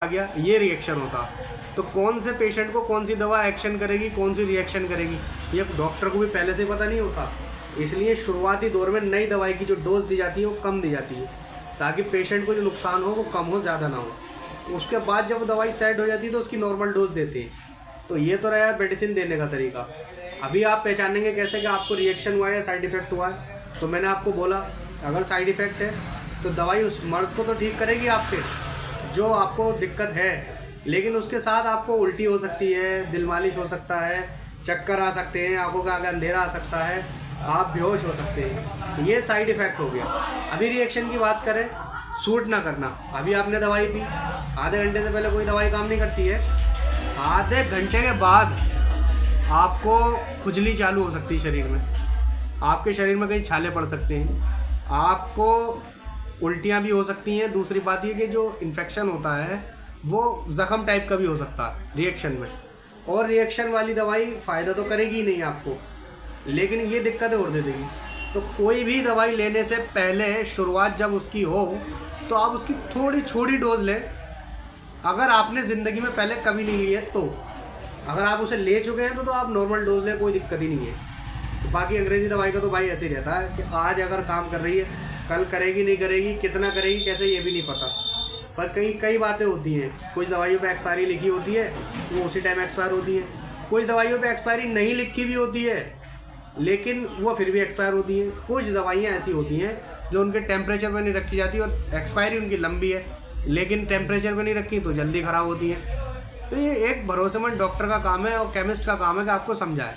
आ गया, ये रिएक्शन होता। तो कौन से पेशेंट को कौन सी दवा एक्शन करेगी, कौन सी रिएक्शन करेगी, ये डॉक्टर को भी पहले से पता नहीं होता। इसलिए शुरुआती दौर में नई दवाई की जो डोज दी जाती है वो कम दी जाती है, ताकि पेशेंट को जो नुकसान हो वो कम हो, ज़्यादा ना हो। उसके बाद जब दवाई सेट हो जाती है तो उसकी नॉर्मल डोज देते हैं। तो ये तो रहा मेडिसिन देने का तरीका। अभी आप पहचानेंगे कैसे कि आपको रिएक्शन हुआ है या साइड इफ़ेक्ट हुआ है। तो मैंने आपको बोला, अगर साइड इफ़ेक्ट है तो दवाई उस मर्ज़ को तो ठीक करेगी आपके, जो आपको दिक्कत है, लेकिन उसके साथ आपको उल्टी हो सकती है, दिल मालिश हो सकता है, चक्कर आ सकते हैं, आंखों का आगे अंधेरा आ सकता है, आप बेहोश हो सकते हैं। ये साइड इफ़ेक्ट हो गया। अभी रिएक्शन की बात करें, सूट ना करना। अभी आपने दवाई पी, आधे घंटे से पहले कोई दवाई काम नहीं करती है, आधे घंटे के बाद आपको खुजली चालू हो सकती है शरीर में, आपके शरीर में कहीं छाले पड़ सकते हैं, आपको उल्टियाँ भी हो सकती हैं। दूसरी बात ये कि जो इन्फेक्शन होता है वो ज़ख़म टाइप का भी हो सकता है रिएक्शन में। और रिएक्शन वाली दवाई फ़ायदा तो करेगी ही नहीं आपको, लेकिन ये दिक्कतें और दे देगी। तो कोई भी दवाई लेने से पहले शुरुआत जब उसकी हो तो आप उसकी थोड़ी छोटी डोज लें। अगर आपने ज़िंदगी में पहले कभी नहीं ली है तो, अगर आप उसे ले चुके हैं तो आप नॉर्मल डोज लें, कोई दिक्कत ही नहीं है। तो बाकी अंग्रेज़ी दवाई का तो भाई ऐसे ही रहता है कि आज अगर काम कर रही है, कल करेगी नहीं करेगी, कितना करेगी कैसे, ये भी नहीं पता। पर कई बातें होती हैं। कुछ दवाइयों पे एक्सपायरी लिखी होती है, वो उसी टाइम एक्सपायर होती है। कुछ दवाइयों पे एक्सपायरी नहीं लिखी भी होती है, लेकिन वो फिर भी एक्सपायर होती हैं। कुछ दवाइयाँ ऐसी होती हैं जो उनके टेम्परेचर में नहीं रखी जाती और एक्सपायरी उनकी लंबी है, लेकिन टेम्परेचर में नहीं रखी तो जल्दी ख़राब होती हैं। तो ये एक भरोसेमंद डॉक्टर का काम है और केमिस्ट का काम है कि आपको समझाए,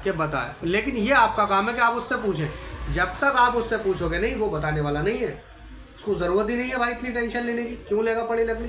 कि बताए। लेकिन ये आपका काम है कि आप उससे पूछें। जब तक आप उससे पूछोगे नहीं, वो बताने वाला नहीं है। उसको ज़रूरत ही नहीं है भाई इतनी टेंशन लेने की, क्यों लेगा पड़ी लगनी।